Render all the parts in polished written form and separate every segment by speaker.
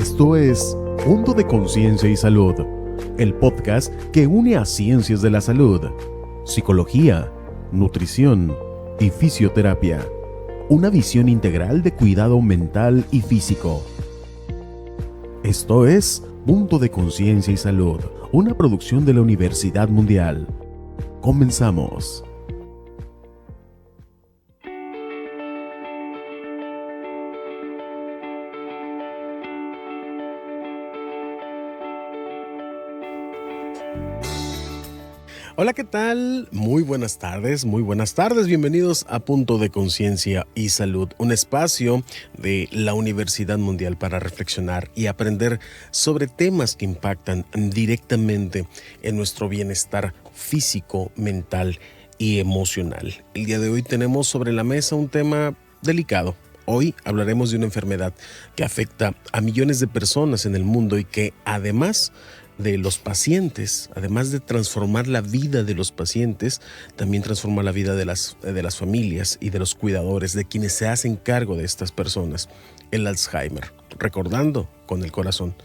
Speaker 1: Esto es Punto de Conciencia y Salud, el podcast que une a ciencias de la salud, psicología, nutrición y fisioterapia. Una visión integral de cuidado mental y físico. Esto es Punto de Conciencia y Salud, una producción de la Universidad Mundial. Comenzamos. Hola, ¿qué tal? Muy buenas tardes, bienvenidos a Punto de Conciencia y Salud, un espacio de la Universidad Mundial para reflexionar y aprender sobre temas que impactan directamente en nuestro bienestar físico, mental y emocional. El día de hoy tenemos sobre la mesa un tema delicado. Hoy hablaremos de una enfermedad que afecta a millones de personas en el mundo y que además de los pacientes, además de transformar la vida de los pacientes, también transforma la vida de las familias y de los cuidadores, de quienes se hacen cargo de estas personas, el Alzheimer. Recordando con el corazón,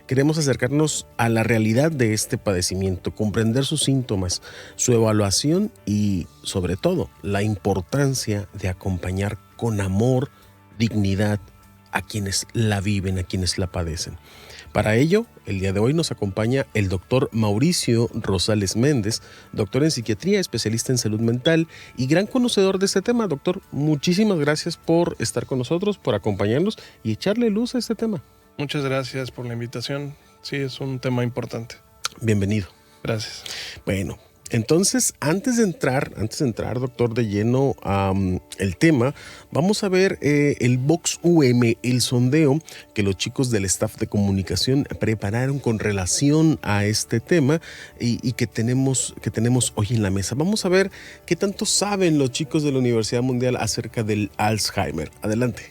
Speaker 1: queremos acercarnos a la realidad de este padecimiento, comprender sus síntomas, su evaluación y, sobre todo, la importancia de acompañar con amor, dignidad a quienes la viven, a quienes la padecen. Para ello, el día de hoy nos acompaña el doctor Mauricio Rosales Méndez, doctor en psiquiatría, especialista en salud mental y gran conocedor de este tema. Doctor, muchísimas gracias por estar con nosotros, por acompañarnos y echarle luz a este tema.
Speaker 2: Muchas gracias por la invitación. Sí, es un tema importante.
Speaker 1: Bienvenido.
Speaker 2: Gracias.
Speaker 1: Bueno, entonces, antes de entrar, doctor, de lleno el tema, vamos a ver el Vox UM, el sondeo que los chicos del staff de comunicación prepararon con relación a este tema y que tenemos hoy en la mesa. Vamos a ver qué tanto saben los chicos de la Universidad Mundial acerca del Alzheimer. Adelante.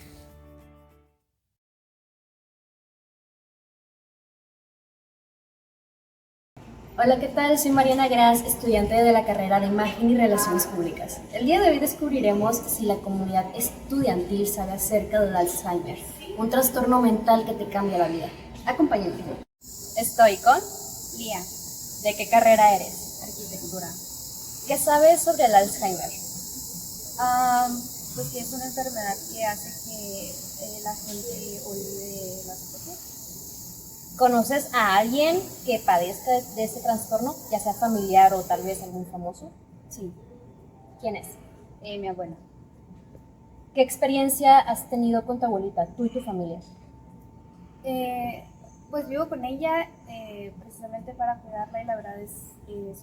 Speaker 3: Hola, ¿qué tal? Soy Mariana Gras, estudiante de la carrera de Imagen y Relaciones Públicas. El día de hoy descubriremos si la comunidad estudiantil sabe acerca del Alzheimer, un trastorno mental que te cambia la vida. Acompáñenme. Estoy con
Speaker 4: Lía.
Speaker 3: ¿De qué carrera eres?
Speaker 4: Arquitectura.
Speaker 3: ¿Qué sabes sobre el Alzheimer?
Speaker 4: Pues que es una enfermedad que hace que la gente olvide las cosas.
Speaker 3: ¿Conoces a alguien que padezca de este trastorno, ya sea familiar o tal vez algún famoso?
Speaker 4: Sí.
Speaker 3: ¿Quién es?
Speaker 4: Mi abuela.
Speaker 3: ¿Qué experiencia has tenido con tu abuelita, tú y tu familia?
Speaker 4: Pues vivo con ella precisamente para cuidarla y la verdad es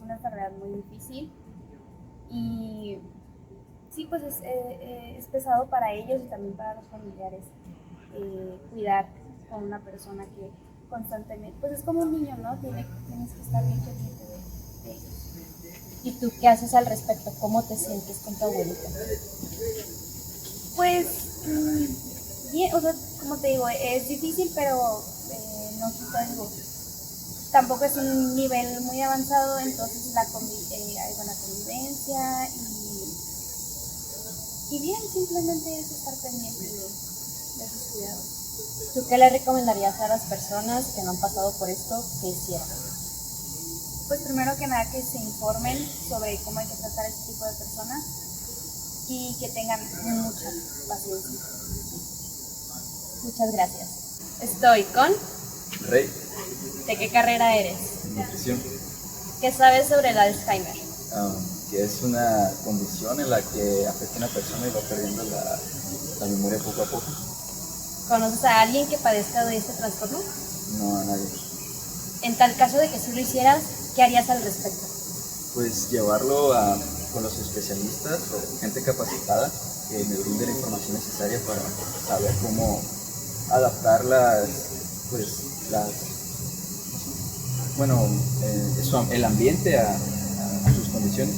Speaker 4: una enfermedad muy difícil y sí, pues es pesado para ellos y también para los familiares cuidar con una persona que constantemente, pues es como un niño, ¿no? Tienes que estar bien pendiente de ellos.
Speaker 3: ¿Y tú qué haces al respecto? ¿Cómo te sientes con tu abuelita?
Speaker 4: Pues bien, o sea, como te digo, es difícil, pero no quita digo, tampoco es un nivel muy avanzado, entonces hay buena convivencia y bien, simplemente es estar pendiente de sus cuidados.
Speaker 3: ¿Tú qué le recomendarías a las personas que no han pasado por esto que hicieran?
Speaker 4: Pues primero que nada que se informen sobre cómo hay que tratar a este tipo de personas y que tengan mucha paciencia.
Speaker 3: Muchas gracias. Estoy con
Speaker 5: Rey.
Speaker 3: ¿De qué carrera eres?
Speaker 5: Nutrición.
Speaker 3: ¿Qué sabes sobre el Alzheimer?
Speaker 5: Que es una condición en la que afecta a una persona y va perdiendo la memoria poco a poco.
Speaker 3: ¿Conoces a alguien que padezca de este trastorno?
Speaker 5: No a nadie.
Speaker 3: En tal caso de que sí lo hicieras, ¿qué harías al respecto?
Speaker 5: Pues llevarlo con los especialistas o gente capacitada que me brinde la información necesaria para saber cómo adaptar el ambiente a sus condiciones.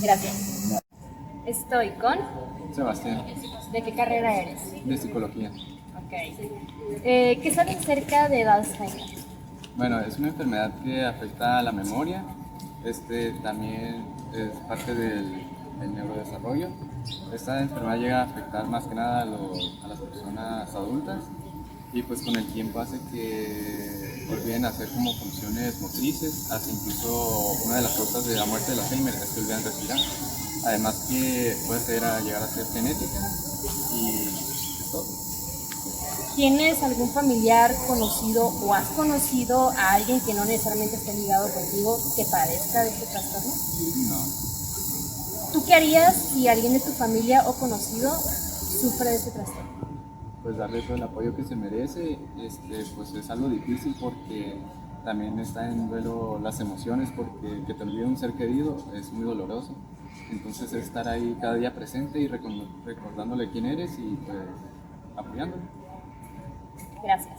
Speaker 3: Gracias. Estoy con
Speaker 6: Sebastián,
Speaker 3: ¿de qué carrera eres?
Speaker 6: de psicología.
Speaker 3: Ok. ¿Qué sabes acerca del Alzheimer?
Speaker 6: Bueno, es una enfermedad que afecta a la memoria. También es parte del neurodesarrollo. Esta enfermedad llega a afectar más que nada a las personas adultas y pues con el tiempo hace que olviden hacer como funciones motrices, hasta incluso una de las causas de la muerte del Alzheimer es que olvidan respirar. Además que puede llegar a ser genética y es todo.
Speaker 7: ¿Tienes algún familiar conocido o has conocido a alguien que no necesariamente esté ligado contigo que padezca de este trastorno?
Speaker 6: No.
Speaker 7: ¿Tú qué harías si alguien de tu familia o conocido sufre de este trastorno?
Speaker 6: Pues darle todo el apoyo que se merece, pues es algo difícil porque también está en duelo las emociones, porque que te olvide un ser querido es muy doloroso. Entonces estar ahí cada día presente y recordándole quién eres y pues apoyándole.
Speaker 7: Gracias.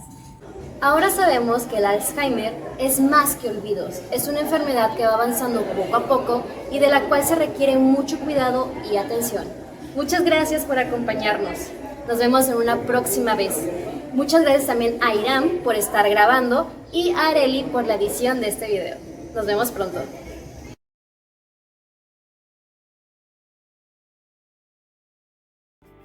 Speaker 3: Ahora sabemos que el Alzheimer es más que olvidos, es una enfermedad que va avanzando poco a poco y de la cual se requiere mucho cuidado y atención. Muchas gracias por acompañarnos. Nos vemos en una próxima vez. Muchas gracias también a Irán por estar grabando y a Areli por la edición de este video. Nos vemos pronto.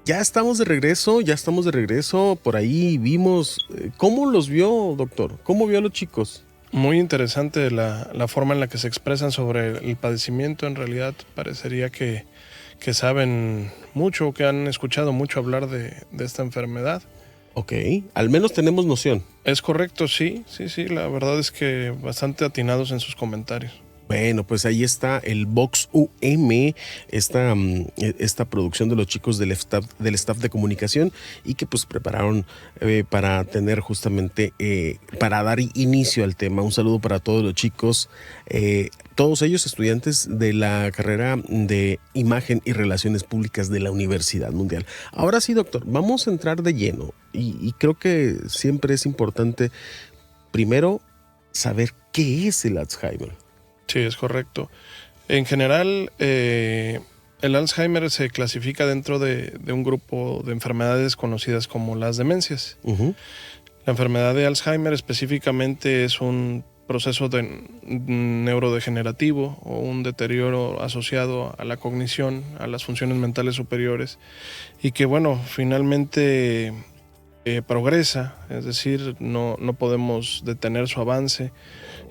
Speaker 1: Ya estamos de regreso. Por ahí vimos. ¿Cómo los vio, doctor? ¿Cómo vio a los chicos?
Speaker 2: Muy interesante la forma en la que se expresan sobre el padecimiento. En realidad parecería que saben mucho, que han escuchado mucho hablar de esta enfermedad.
Speaker 1: Ok, al menos tenemos noción.
Speaker 2: Es correcto, sí. La verdad es que bastante atinados en sus comentarios.
Speaker 1: Bueno, pues ahí está el Vox UM, esta producción de los chicos del staff de comunicación y que pues prepararon para tener justamente, para dar inicio al tema. Un saludo para todos los chicos, todos ellos estudiantes de la carrera de Imagen y Relaciones Públicas de la Universidad Mundial. Ahora sí, doctor, vamos a entrar de lleno y creo que siempre es importante primero saber qué es el Alzheimer.
Speaker 2: Sí, es correcto. En general, el Alzheimer se clasifica dentro de un grupo de enfermedades conocidas como las demencias.
Speaker 1: Uh-huh.
Speaker 2: La enfermedad de Alzheimer específicamente es un proceso neurodegenerativo o un deterioro asociado a la cognición, a las funciones mentales superiores y que, bueno, finalmente progresa, es decir, no podemos detener su avance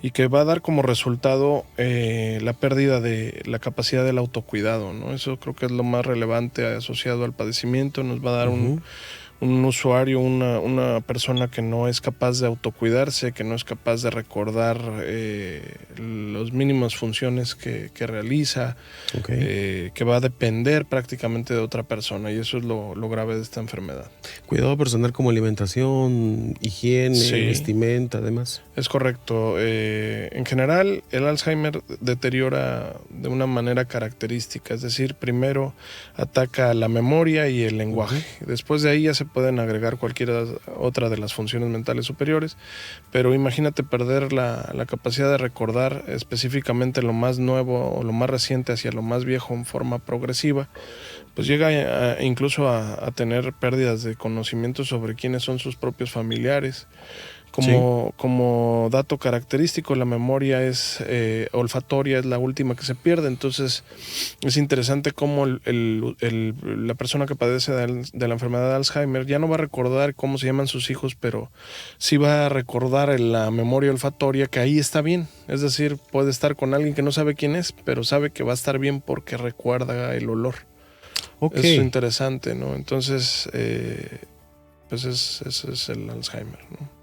Speaker 2: y que va a dar como resultado la pérdida de la capacidad del autocuidado, ¿no? Eso creo que es lo más relevante asociado al padecimiento. Nos va a dar un usuario, una persona que no es capaz de autocuidarse, que no es capaz de recordar las mínimas funciones que realiza,
Speaker 1: Okay.
Speaker 2: que va a depender prácticamente de otra persona, y eso es lo grave de esta enfermedad.
Speaker 1: Cuidado personal como alimentación, higiene,
Speaker 2: Sí.
Speaker 1: vestimenta, además.
Speaker 2: Es correcto. En general, el Alzheimer deteriora de una manera característica, es decir, primero ataca la memoria y el lenguaje. Después de ahí ya se pueden agregar cualquier otra de las funciones mentales superiores, pero imagínate perder la capacidad de recordar específicamente lo más nuevo o lo más reciente hacia lo más viejo en forma progresiva, pues llega incluso a tener pérdidas de conocimiento sobre quiénes son sus propios familiares. Como dato característico, la memoria es olfatoria, es la última que se pierde. Entonces es interesante cómo la persona que padece de la enfermedad de Alzheimer ya no va a recordar cómo se llaman sus hijos, pero sí va a recordar la memoria olfatoria, que ahí está bien. Es decir, puede estar con alguien que no sabe quién es, pero sabe que va a estar bien porque recuerda el olor.
Speaker 1: Okay.
Speaker 2: Es interesante, ¿no? Entonces, pues ese es el Alzheimer, ¿no?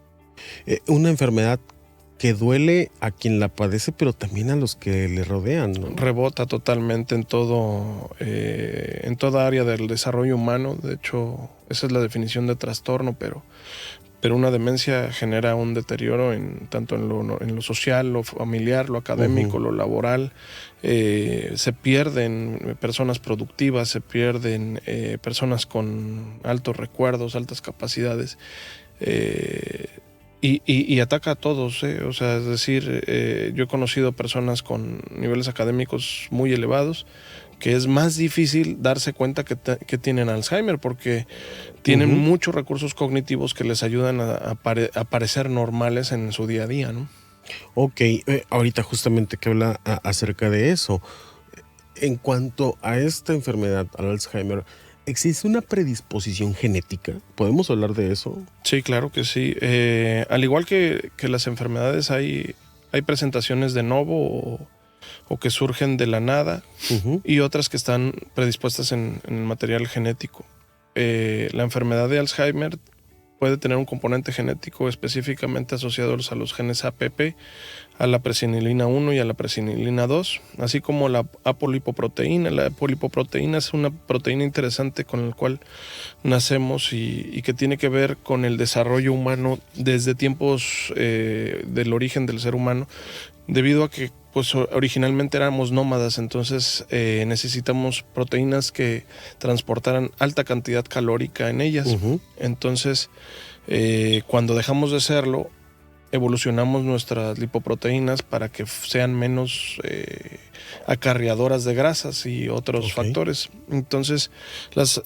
Speaker 1: Una enfermedad que duele a quien la padece, pero también a los que le rodean, ¿no?
Speaker 2: Rebota totalmente en toda área del desarrollo humano. De hecho, esa es la definición de trastorno, pero una demencia genera un deterioro tanto en lo social, lo familiar, lo académico, lo laboral. Se pierden personas productivas, se pierden personas con altos recuerdos, altas capacidades. Y ataca a todos, o sea, es decir, yo he conocido personas con niveles académicos muy elevados que es más difícil darse cuenta que tienen Alzheimer porque tienen muchos recursos cognitivos que les ayudan a parecer normales en su día a día, ¿no?
Speaker 1: Ok, ahorita justamente que habla acerca de eso. En cuanto a esta enfermedad, al Alzheimer, ¿Existe una predisposición genética? ¿Podemos hablar de eso?
Speaker 2: Sí, claro que sí. Al igual que las enfermedades, hay presentaciones de novo o que surgen de la nada y otras que están predispuestas en el material genético. La enfermedad de Alzheimer puede tener un componente genético específicamente asociado a los genes APP, a la presenilina 1 y a la presenilina 2, así como la apolipoproteína. La apolipoproteína es una proteína interesante con la cual nacemos y que tiene que ver con el desarrollo humano desde tiempos del origen del ser humano, debido a que pues originalmente éramos nómadas, entonces necesitamos proteínas que transportaran alta cantidad calórica en ellas. Entonces, cuando dejamos de serlo, evolucionamos nuestras lipoproteínas para que sean menos acarreadoras de grasas y otros factores. Entonces, las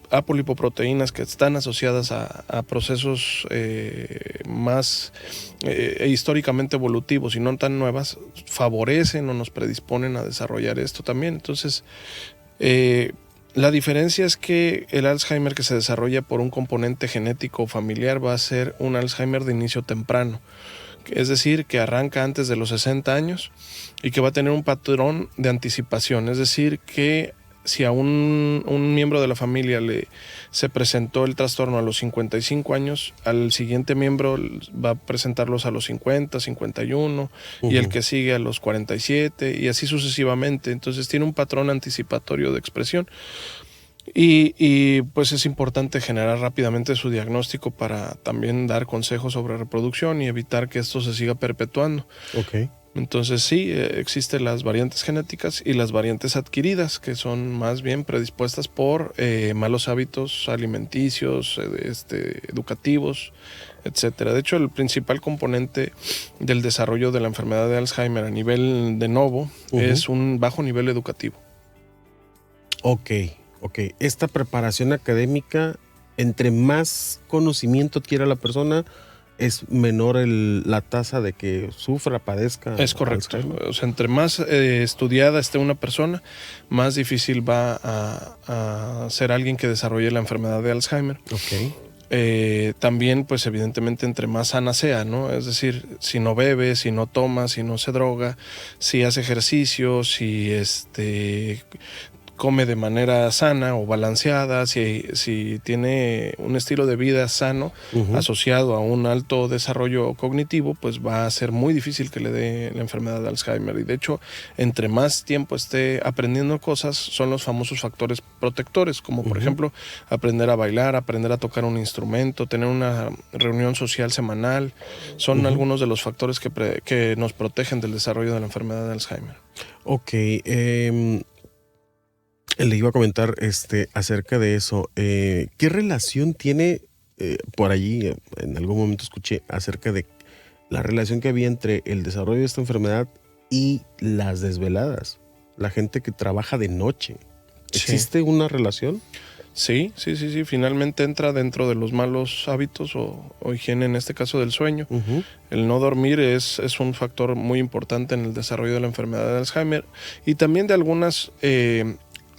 Speaker 2: apolipoproteínas que están asociadas a procesos más históricamente evolutivos y no tan nuevas, favorecen o nos predisponen a desarrollar esto también. Entonces, la diferencia es que el Alzheimer que se desarrolla por un componente genético familiar va a ser un Alzheimer de inicio temprano, es decir, que arranca antes de los 60 años y que va a tener un patrón de anticipación, es decir, que si a un miembro de la familia se presentó el trastorno a los 55 años, al siguiente miembro va a presentarlos a los 50, 51 y el que sigue a los 47 y así sucesivamente. Entonces tiene un patrón anticipatorio de expresión y pues es importante generar rápidamente su diagnóstico para también dar consejos sobre reproducción y evitar que esto se siga perpetuando. Entonces sí, existen las variantes genéticas y las variantes adquiridas, que son más bien predispuestas por malos hábitos alimenticios, educativos, etcétera. De hecho, el principal componente del desarrollo de la enfermedad de Alzheimer a nivel de novo es un bajo nivel educativo.
Speaker 1: Ok. Esta preparación académica, entre más conocimiento adquiera la persona, es menor la tasa de que sufra, padezca.
Speaker 2: Es correcto. O sea, entre más estudiada esté una persona, más difícil va a ser alguien que desarrolle la enfermedad de Alzheimer. También, pues evidentemente, entre más sana sea, ¿no? Es decir, si no bebe, si no toma, si no se droga, si hace ejercicio, si come de manera sana o balanceada, si tiene un estilo de vida sano asociado a un alto desarrollo cognitivo, pues va a ser muy difícil que le dé la enfermedad de Alzheimer. Y de hecho, entre más tiempo esté aprendiendo cosas, son los famosos factores protectores, como por ejemplo aprender a bailar, aprender a tocar un instrumento, tener una reunión social semanal. Son algunos de los factores que nos protegen del desarrollo de la enfermedad de Alzheimer.
Speaker 1: Le iba a comentar acerca de eso. ¿Qué relación tiene, por allí, en algún momento escuché acerca de la relación que había entre el desarrollo de esta enfermedad y las desveladas? La gente que trabaja de noche. ¿Existe una relación?
Speaker 2: Sí. Finalmente entra dentro de los malos hábitos o higiene, en este caso del sueño. El no dormir es un factor muy importante en el desarrollo de la enfermedad de Alzheimer y también de algunas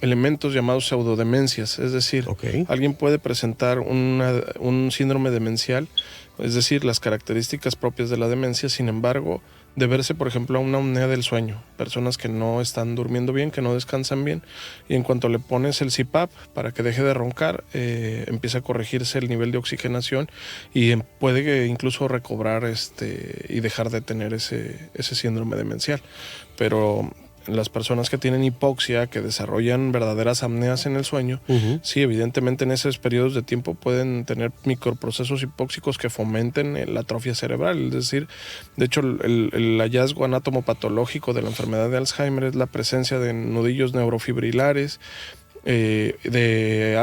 Speaker 2: elementos llamados pseudodemencias, es decir, alguien puede presentar un síndrome demencial, es decir, las características propias de la demencia, sin embargo, deberse, por ejemplo, a una apnea del sueño, personas que no están durmiendo bien, que no descansan bien, y en cuanto le pones el CPAP para que deje de roncar, empieza a corregirse el nivel de oxigenación y puede incluso recobrar y dejar de tener ese síndrome demencial. Pero las personas que tienen hipoxia, que desarrollan verdaderas apneas en el sueño, sí, evidentemente en esos periodos de tiempo pueden tener microprocesos hipóxicos que fomenten la atrofia cerebral. Es decir, de hecho, el hallazgo anátomo-patológico de la enfermedad de Alzheimer es la presencia de nudillos neurofibrilares, de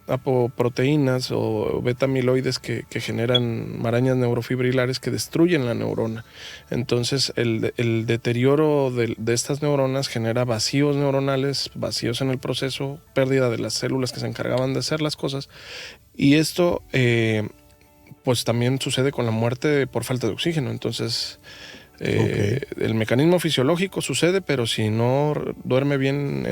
Speaker 2: apoproteínas o beta-amiloides que generan marañas neurofibrilares que destruyen la neurona. Entonces el deterioro de estas neuronas genera vacíos neuronales, vacíos en el proceso, pérdida de las células que se encargaban de hacer las cosas, y esto pues también sucede con la muerte por falta de oxígeno. Entonces El mecanismo fisiológico sucede, pero si no duerme bien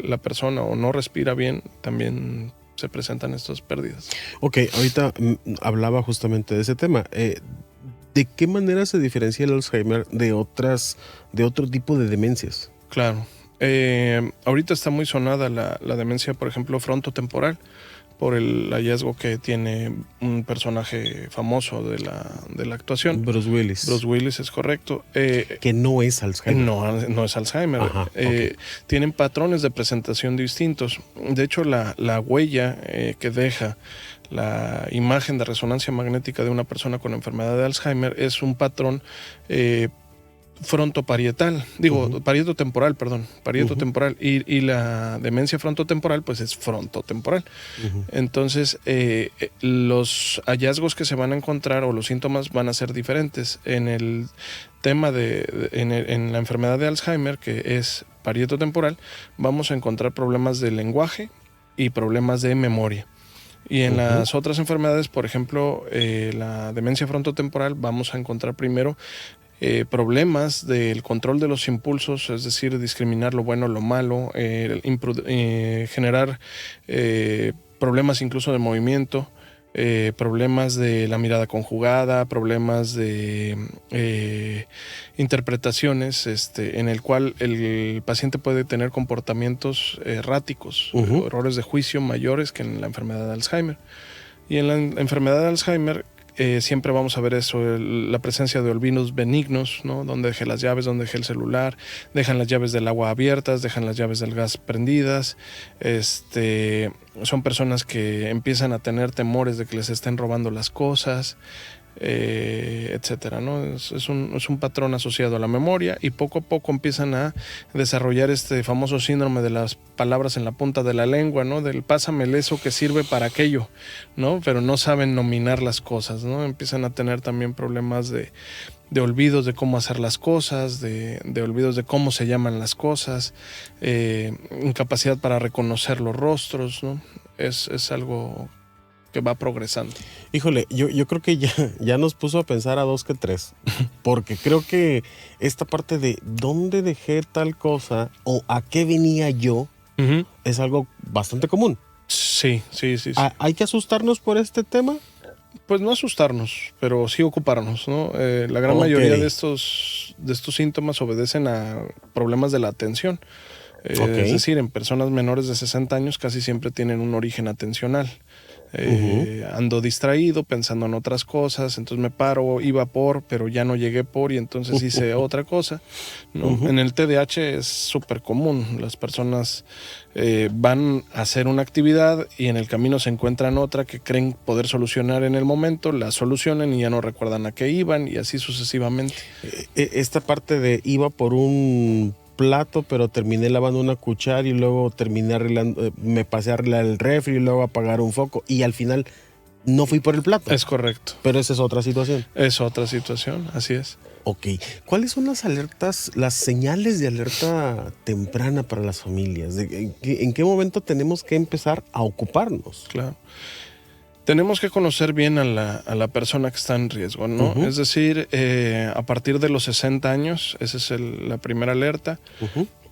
Speaker 2: la persona o no respira bien, también se presentan estas pérdidas.
Speaker 1: Ok, ahorita hablaba justamente de ese tema. ¿De qué manera se diferencia el Alzheimer de otro tipo de demencias?
Speaker 2: Claro. Ahorita está muy sonada la demencia, por ejemplo, frontotemporal, por el hallazgo que tiene un personaje famoso de la actuación.
Speaker 1: Bruce Willis.
Speaker 2: Bruce Willis, es correcto.
Speaker 1: Que no es Alzheimer.
Speaker 2: No es Alzheimer.
Speaker 1: Ajá, okay.
Speaker 2: Tienen patrones de presentación distintos. De hecho, la huella que deja la imagen de resonancia magnética de una persona con enfermedad de Alzheimer es un patrón frontoparietal, parietotemporal, temporal, y la demencia frontotemporal pues es frontotemporal. Entonces los hallazgos que se van a encontrar o los síntomas van a ser diferentes. En el tema en la enfermedad de Alzheimer, que es parietotemporal, vamos a encontrar problemas de lenguaje y problemas de memoria. Y en las otras enfermedades, por ejemplo, la demencia frontotemporal, vamos a encontrar primero problemas del control de los impulsos, es decir, discriminar lo bueno, lo malo, generar problemas incluso de movimiento, problemas de la mirada conjugada, problemas de interpretaciones, en el cual el paciente puede tener comportamientos erráticos, errores de juicio mayores que en la enfermedad de Alzheimer. Y en la enfermedad de Alzheimer siempre vamos a ver eso, la presencia de olvidos benignos, ¿no? Donde dejé las llaves, donde dejé el celular, dejan las llaves del agua abiertas, dejan las llaves del gas prendidas. Son personas que empiezan a tener temores de que les estén robando las cosas, etcétera, ¿no? Es un patrón asociado a la memoria, y poco a poco empiezan a desarrollar este famoso síndrome de las palabras en la punta de la lengua, ¿no? Del pásame el eso que sirve para aquello, ¿no? Pero no saben nominar las cosas, ¿no? Empiezan a tener también problemas de olvidos de cómo hacer las cosas, de olvidos de cómo se llaman las cosas, incapacidad para reconocer los rostros, ¿no? Es algo que va progresando.
Speaker 1: Híjole, yo creo que ya nos puso a pensar a 2 que 3, porque creo que esta parte de dónde dejé tal cosa o a qué venía yo es algo bastante común.
Speaker 2: Sí.
Speaker 1: ¿Hay que asustarnos por este tema?
Speaker 2: Pues no asustarnos, pero sí ocuparnos, ¿no? La gran mayoría de estos síntomas obedecen a problemas de la atención. Es decir, en personas menores de 60 años casi siempre tienen un origen atencional. Ando distraído pensando en otras cosas, entonces me paro, iba pero ya no llegué y entonces hice otra cosa, ¿no? En el TDAH es súper común. Las personas van a hacer una actividad y en el camino se encuentran otra que creen poder solucionar en el momento, la solucionan y ya no recuerdan a qué iban, y así sucesivamente.
Speaker 1: Esta parte de iba por un plato, pero terminé lavando una cuchara y luego terminé arreglando, me pasé a arreglar el refri y luego a apagar un foco, y al final no fui por el plato.
Speaker 2: Es correcto.
Speaker 1: Pero esa es otra situación.
Speaker 2: Es otra situación, así es.
Speaker 1: Ok. ¿Cuáles son las alertas, las señales de alerta temprana para las familias? ¿En qué momento tenemos que empezar a ocuparnos?
Speaker 2: Claro. Tenemos que conocer bien a la persona que está en riesgo, ¿no? Es decir, a partir de los 60 años, esa es la primera alerta,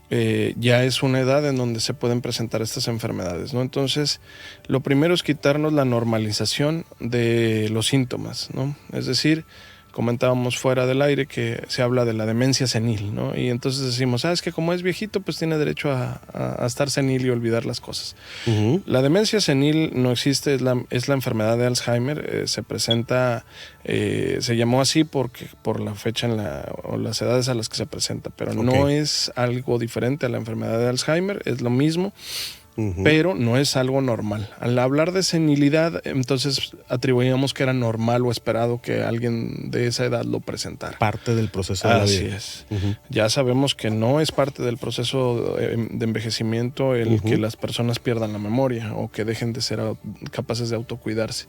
Speaker 2: ya es una edad en donde se pueden presentar estas enfermedades, ¿no? Entonces, lo primero es quitarnos la normalización de los síntomas, ¿no? Es decir, comentábamos fuera del aire que se habla de la demencia senil, ¿no? Y entonces decimos, es que como es viejito, pues tiene derecho a estar senil y olvidar las cosas. La demencia senil no existe, es la enfermedad de Alzheimer. Se presenta, se llamó así por la fecha o las edades a las que se presenta, pero no es algo diferente a la enfermedad de Alzheimer, es lo mismo. Pero no es algo normal. Al hablar de senilidad, entonces atribuíamos que era normal o esperado que alguien de esa edad lo presentara.
Speaker 1: Parte del proceso de la vida.
Speaker 2: Así es. Ya sabemos que no es parte del proceso de envejecimiento el que las personas pierdan la memoria o que dejen de ser capaces de autocuidarse.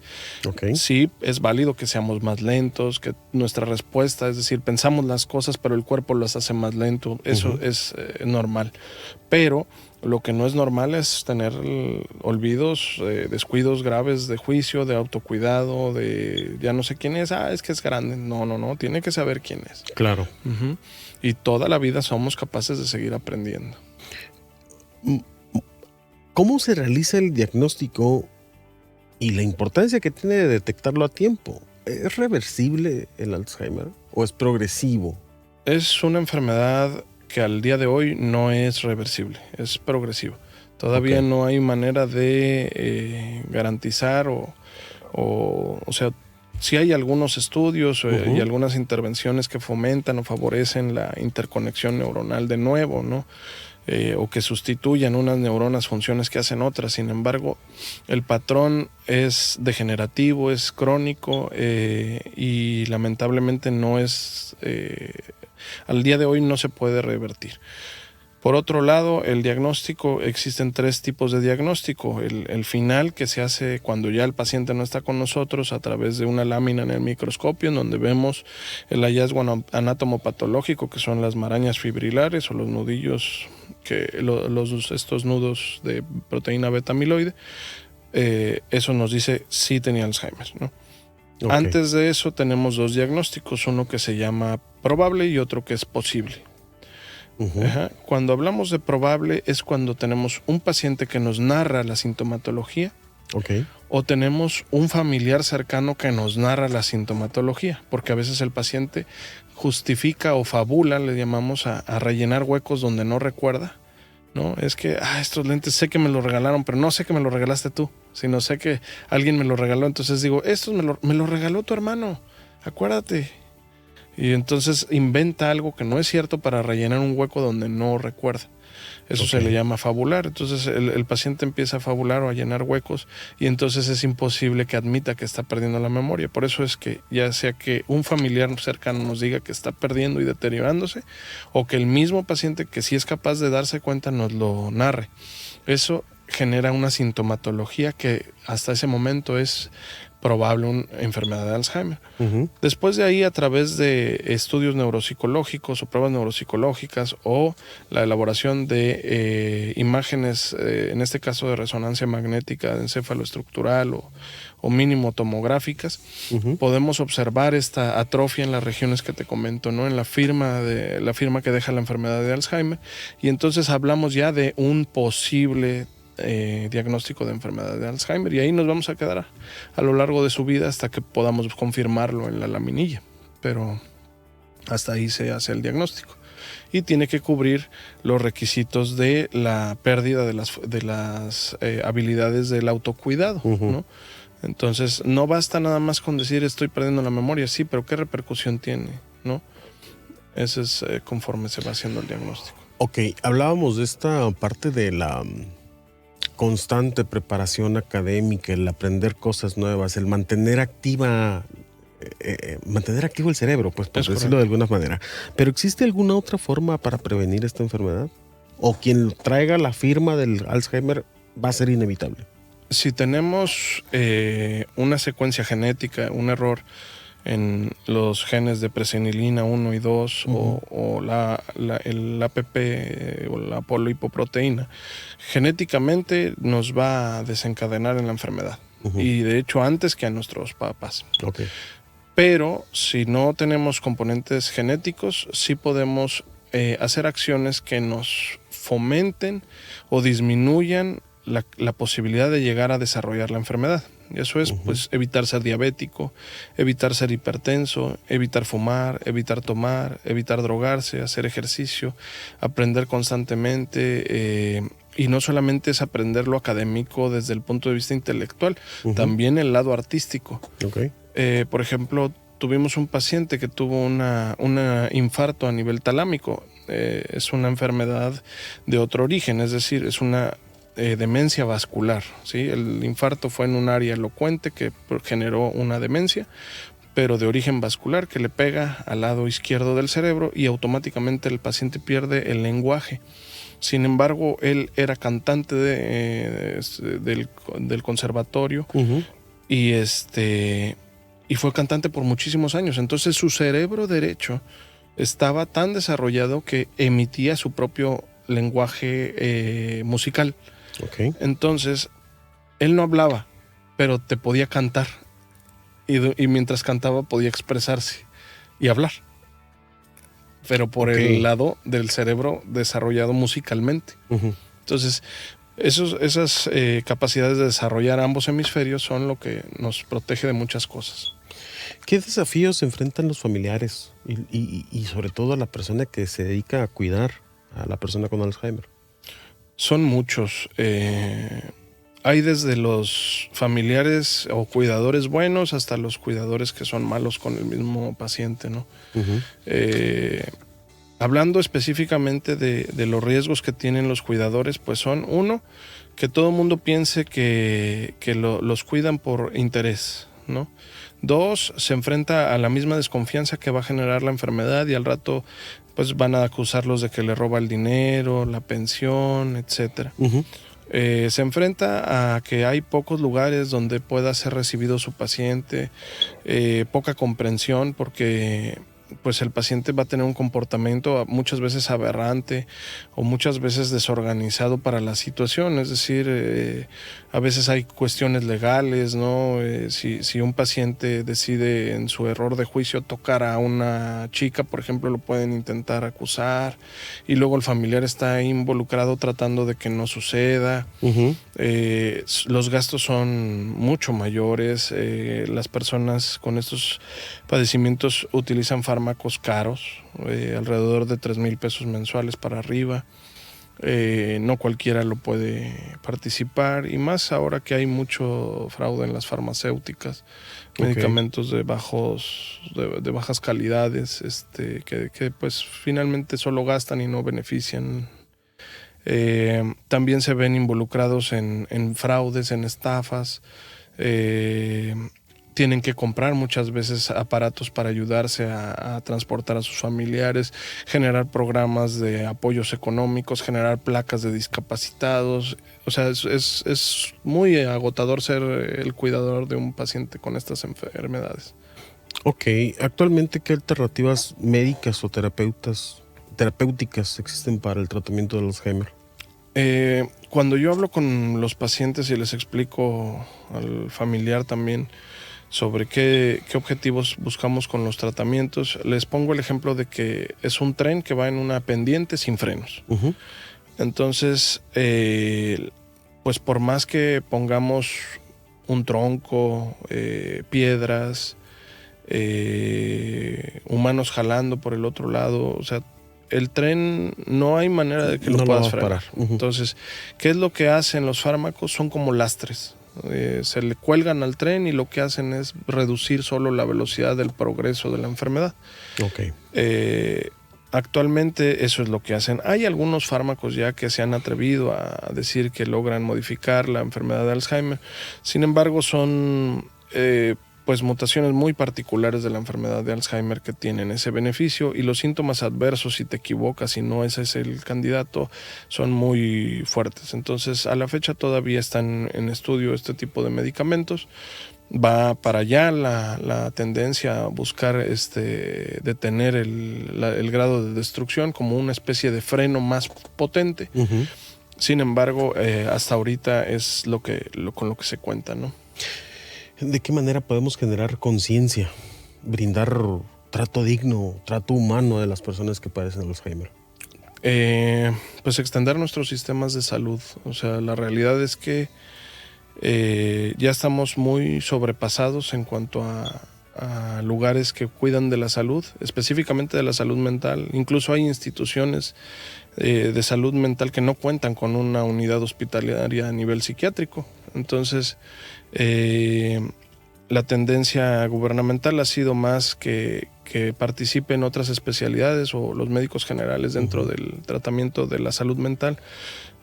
Speaker 2: Sí, es válido que seamos más lentos, que nuestra respuesta, es decir, pensamos las cosas, pero el cuerpo las hace más lento. Eso es normal. Pero Lo que no es normal es tener olvidos, descuidos graves de juicio, de autocuidado, de ya no sé quién es, es que es grande. No, tiene que saber quién es.
Speaker 1: Claro.
Speaker 2: Uh-huh. Y toda la vida somos capaces de seguir aprendiendo.
Speaker 1: ¿Cómo se realiza el diagnóstico y la importancia que tiene de detectarlo a tiempo? ¿Es reversible el Alzheimer o es progresivo?
Speaker 2: Es una enfermedad que al día de hoy no es reversible, es progresivo. Todavía no hay manera de garantizar o sea, sí hay algunos estudios y algunas intervenciones que fomentan o favorecen la interconexión neuronal de nuevo, ¿no? O que sustituyan unas neuronas funciones que hacen otras. Sin embargo, el patrón es degenerativo, es crónico y lamentablemente no es... al día de hoy no se puede revertir. Por otro lado, el diagnóstico, existen 3 tipos de diagnóstico. El final, que se hace cuando ya el paciente no está con nosotros, a través de una lámina en el microscopio, en donde vemos el hallazgo anatomopatológico, que son las marañas fibrilares o los nudillos, estos nudos de proteína beta amiloide. Eso nos dice si tenía Alzheimer, ¿no? Okay. Antes de eso tenemos 2 diagnósticos, uno que se llama probable y otro que es posible. Cuando hablamos de probable es cuando tenemos un paciente que nos narra la sintomatología, o tenemos un familiar cercano que nos narra la sintomatología, porque a veces el paciente justifica o fabula, le llamamos, a rellenar huecos donde no recuerda, ¿no? Es que estos lentes sé que me los regalaron, pero no sé que me los regalaste tú, sino sé que alguien me los regaló, entonces digo, estos me los regaló tu hermano, acuérdate. Y entonces inventa algo que no es cierto para rellenar un hueco donde no recuerda. Eso se le llama fabular. Entonces el paciente empieza a fabular o a llenar huecos y entonces es imposible que admita que está perdiendo la memoria. Por eso es que ya sea que un familiar cercano nos diga que está perdiendo y deteriorándose, o que el mismo paciente que sí es capaz de darse cuenta nos lo narre. Eso genera una sintomatología que hasta ese momento es probable una enfermedad de Alzheimer. Después de ahí, a través de estudios neuropsicológicos o pruebas neuropsicológicas o la elaboración de imágenes, en este caso de resonancia magnética de encéfalo estructural o mínimo tomográficas, podemos observar esta atrofia en las regiones que te comento, ¿no? En la firma que deja la enfermedad de Alzheimer, y entonces hablamos ya de un posible diagnóstico de enfermedad de Alzheimer, y ahí nos vamos a quedar a lo largo de su vida hasta que podamos confirmarlo en la laminilla, pero hasta ahí se hace el diagnóstico y tiene que cubrir los requisitos de la pérdida de las habilidades del autocuidado, ¿no? Entonces no basta nada más con decir estoy perdiendo la memoria, sí, pero ¿qué repercusión tiene, no? Ese es conforme se va haciendo el diagnóstico.
Speaker 1: Ok, hablábamos de esta parte de la constante preparación académica, el aprender cosas nuevas, el mantener activo el cerebro, pues, por decirlo de alguna manera. ¿Pero existe alguna otra forma para prevenir esta enfermedad? ¿O quien traiga la firma del Alzheimer va a ser inevitable?
Speaker 2: Si tenemos una secuencia genética, un error en los genes de presenilina 1 y 2 o el APP o la polipoproteína, genéticamente nos va a desencadenar en la enfermedad. Y de hecho antes que a nuestros papás. Pero si no tenemos componentes genéticos, sí podemos hacer acciones que nos fomenten o disminuyan la posibilidad de llegar a desarrollar la enfermedad. Y eso es pues evitar ser diabético, evitar ser hipertenso, evitar fumar, evitar tomar, evitar drogarse, hacer ejercicio, aprender constantemente, y no solamente es aprender lo académico desde el punto de vista intelectual, también el lado artístico. Por ejemplo, tuvimos un paciente que tuvo un infarto a nivel talámico. Es una enfermedad de otro origen, es decir, es una demencia vascular, ¿sí? El infarto fue en un área elocuente que generó una demencia, pero de origen vascular, que le pega al lado izquierdo del cerebro y automáticamente el paciente pierde el lenguaje. Sin embargo, él era cantante del conservatorio y fue cantante por muchísimos años. Entonces su cerebro derecho estaba tan desarrollado que emitía su propio lenguaje musical.
Speaker 1: Ok.
Speaker 2: Entonces, él no hablaba, pero te podía cantar. Y mientras cantaba podía expresarse y hablar. Pero por el lado del cerebro desarrollado musicalmente.
Speaker 1: Ujú.
Speaker 2: Entonces, esas capacidades de desarrollar ambos hemisferios son lo que nos protege de muchas cosas.
Speaker 1: ¿Qué desafíos se enfrentan los familiares y sobre todo a la persona que se dedica a cuidar a la persona con Alzheimer?
Speaker 2: Son muchos. Hay desde los familiares o cuidadores buenos hasta los cuidadores que son malos con el mismo paciente, ¿no?
Speaker 1: Ujú.
Speaker 2: Hablando específicamente de los riesgos que tienen los cuidadores, pues son, uno, que todo el mundo piense que los cuidan por interés, ¿no? Dos, se enfrenta a la misma desconfianza que va a generar la enfermedad y al rato pues van a acusarlos de que le roba el dinero, la pensión, etcétera.
Speaker 1: Ujú.
Speaker 2: Se enfrenta a que hay pocos lugares donde pueda ser recibido su paciente, poca comprensión porque pues el paciente va a tener un comportamiento muchas veces aberrante o muchas veces desorganizado para la situación, es decir, a veces hay cuestiones legales, ¿no? Si un paciente decide en su error de juicio tocar a una chica, por ejemplo, lo pueden intentar acusar y luego el familiar está involucrado tratando de que no suceda.
Speaker 1: Ujú.
Speaker 2: Los gastos son mucho mayores, las personas con estos padecimientos utilizan fármacos caros, alrededor de 3,000 pesos mensuales para arriba. No cualquiera lo puede participar y más ahora que hay mucho fraude en las farmacéuticas, medicamentos de bajas calidades, que pues finalmente solo gastan y no benefician. También se ven involucrados en fraudes, en estafas. Tienen que comprar muchas veces aparatos para ayudarse a transportar a sus familiares, generar programas de apoyos económicos, generar placas de discapacitados. O sea, es muy agotador ser el cuidador de un paciente con estas enfermedades.
Speaker 1: Ok, actualmente, ¿qué alternativas médicas o terapéuticas existen para el tratamiento del Alzheimer?
Speaker 2: Cuando yo hablo con los pacientes y les explico al familiar también sobre qué objetivos buscamos con los tratamientos, les pongo el ejemplo de que es un tren que va en una pendiente sin frenos.
Speaker 1: Ujú.
Speaker 2: Entonces, pues por más que pongamos un tronco, piedras, humanos jalando por el otro lado, o sea, el tren no hay manera de que
Speaker 1: No
Speaker 2: lo
Speaker 1: lo
Speaker 2: puedas
Speaker 1: va a
Speaker 2: frenar.
Speaker 1: parar. Ujú.
Speaker 2: Entonces, ¿qué es lo que hacen los fármacos? Son como lastres. Se le cuelgan al tren y lo que hacen es reducir solo la velocidad del progreso de la enfermedad.
Speaker 1: Ok.
Speaker 2: Actualmente eso es lo que hacen. Hay algunos fármacos ya que se han atrevido a decir que logran modificar la enfermedad de Alzheimer. Sin embargo, son pues mutaciones muy particulares de la enfermedad de Alzheimer que tienen ese beneficio y los síntomas adversos, si te equivocas y no ese es el candidato, son muy fuertes. Entonces, a la fecha todavía están en estudio este tipo de medicamentos. Va para allá la tendencia a buscar detener el grado de destrucción como una especie de freno más potente.
Speaker 1: Ujú.
Speaker 2: Sin embargo, hasta ahorita es con lo que se cuenta, ¿no?
Speaker 1: ¿De qué manera podemos generar conciencia, brindar trato digno, trato humano de las personas que padecen Alzheimer?
Speaker 2: Pues extender nuestros sistemas de salud. O sea, la realidad es que ya estamos muy sobrepasados en cuanto a lugares que cuidan de la salud, específicamente de la salud mental. Incluso hay instituciones de salud mental que no cuentan con una unidad hospitalaria a nivel psiquiátrico. Entonces, la tendencia gubernamental ha sido más que participen otras especialidades o los médicos generales dentro del tratamiento de la salud mental.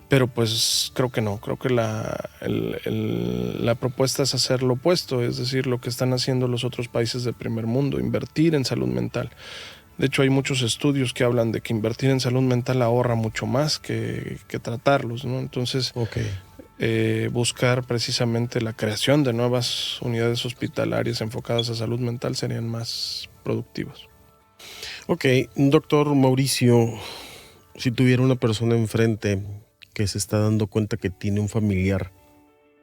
Speaker 2: Pero pues creo que no, creo que la propuesta es hacer lo opuesto, es decir, lo que están haciendo los otros países del primer mundo, invertir en salud mental. De hecho, hay muchos estudios que hablan de que invertir en salud mental ahorra mucho más que tratarlos, ¿no? Entonces, buscar precisamente la creación de nuevas unidades hospitalarias enfocadas a salud mental serían más productivos.
Speaker 1: Ok, doctor Mauricio, Si tuviera una persona enfrente que se está dando cuenta que tiene un familiar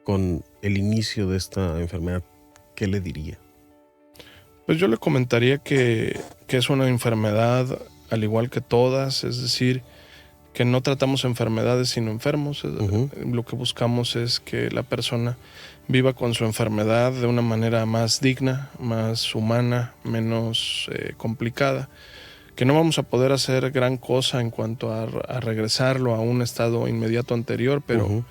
Speaker 1: con el inicio de esta enfermedad, ¿qué le diría?
Speaker 2: Pues yo le comentaría que es una enfermedad al igual que todas, es decir, que no tratamos enfermedades sino enfermos. Lo que buscamos es que la persona viva con su enfermedad de una manera más digna, más humana, menos complicada, que no vamos a poder hacer gran cosa en cuanto a regresarlo a un estado inmediato anterior, pero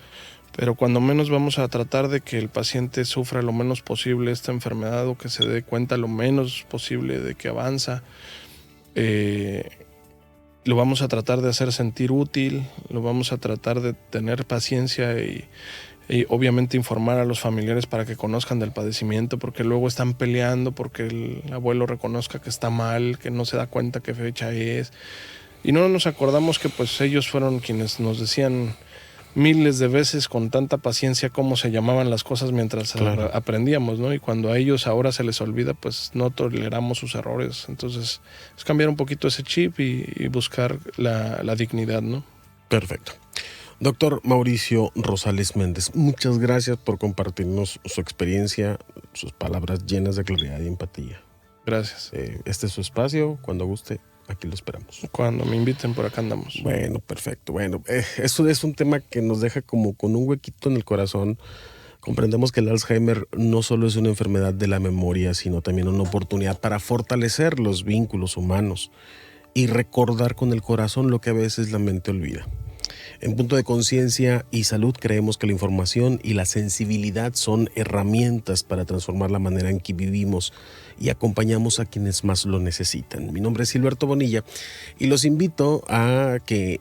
Speaker 2: cuando menos vamos a tratar de que el paciente sufra lo menos posible esta enfermedad o que se dé cuenta lo menos posible de que avanza. Lo vamos a tratar de hacer sentir útil, lo vamos a tratar de tener paciencia y obviamente informar a los familiares para que conozcan del padecimiento, porque luego están peleando porque el abuelo reconozca que está mal, que no se da cuenta qué fecha es. Y no nos acordamos que pues ellos fueron quienes nos decían miles de veces con tanta paciencia cómo se llamaban las cosas mientras aprendíamos, ¿no? Y cuando a ellos ahora se les olvida, pues no toleramos sus errores. Entonces es cambiar un poquito ese chip y buscar la dignidad, ¿no?
Speaker 1: Perfecto. Doctor Mauricio Rosales Méndez, muchas gracias por compartirnos su experiencia, sus palabras llenas de claridad y empatía.
Speaker 2: Gracias.
Speaker 1: Este es su espacio, cuando guste. Aquí lo esperamos.
Speaker 2: Cuando me inviten, por acá andamos.
Speaker 1: Bueno, perfecto. Bueno, eso es un tema que nos deja como con un huequito en el corazón. Comprendemos que el Alzheimer no solo es una enfermedad de la memoria, sino también una oportunidad para fortalecer los vínculos humanos y recordar con el corazón lo que a veces la mente olvida. En Punto de Conciencia y Salud creemos que la información y la sensibilidad son herramientas para transformar la manera en que vivimos y acompañamos a quienes más lo necesitan. Mi nombre es Gilberto Bonilla y los invito a que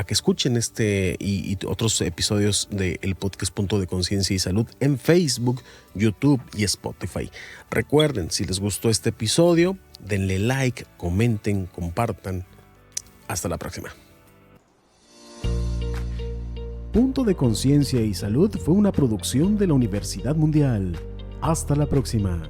Speaker 1: escuchen este y otros episodios del podcast Punto de Conciencia y Salud en Facebook, YouTube y Spotify. Recuerden, si les gustó este episodio, denle like, comenten, compartan. Hasta la próxima.
Speaker 8: Punto de Conciencia y Salud fue una producción de la Universidad Mundial. Hasta la próxima.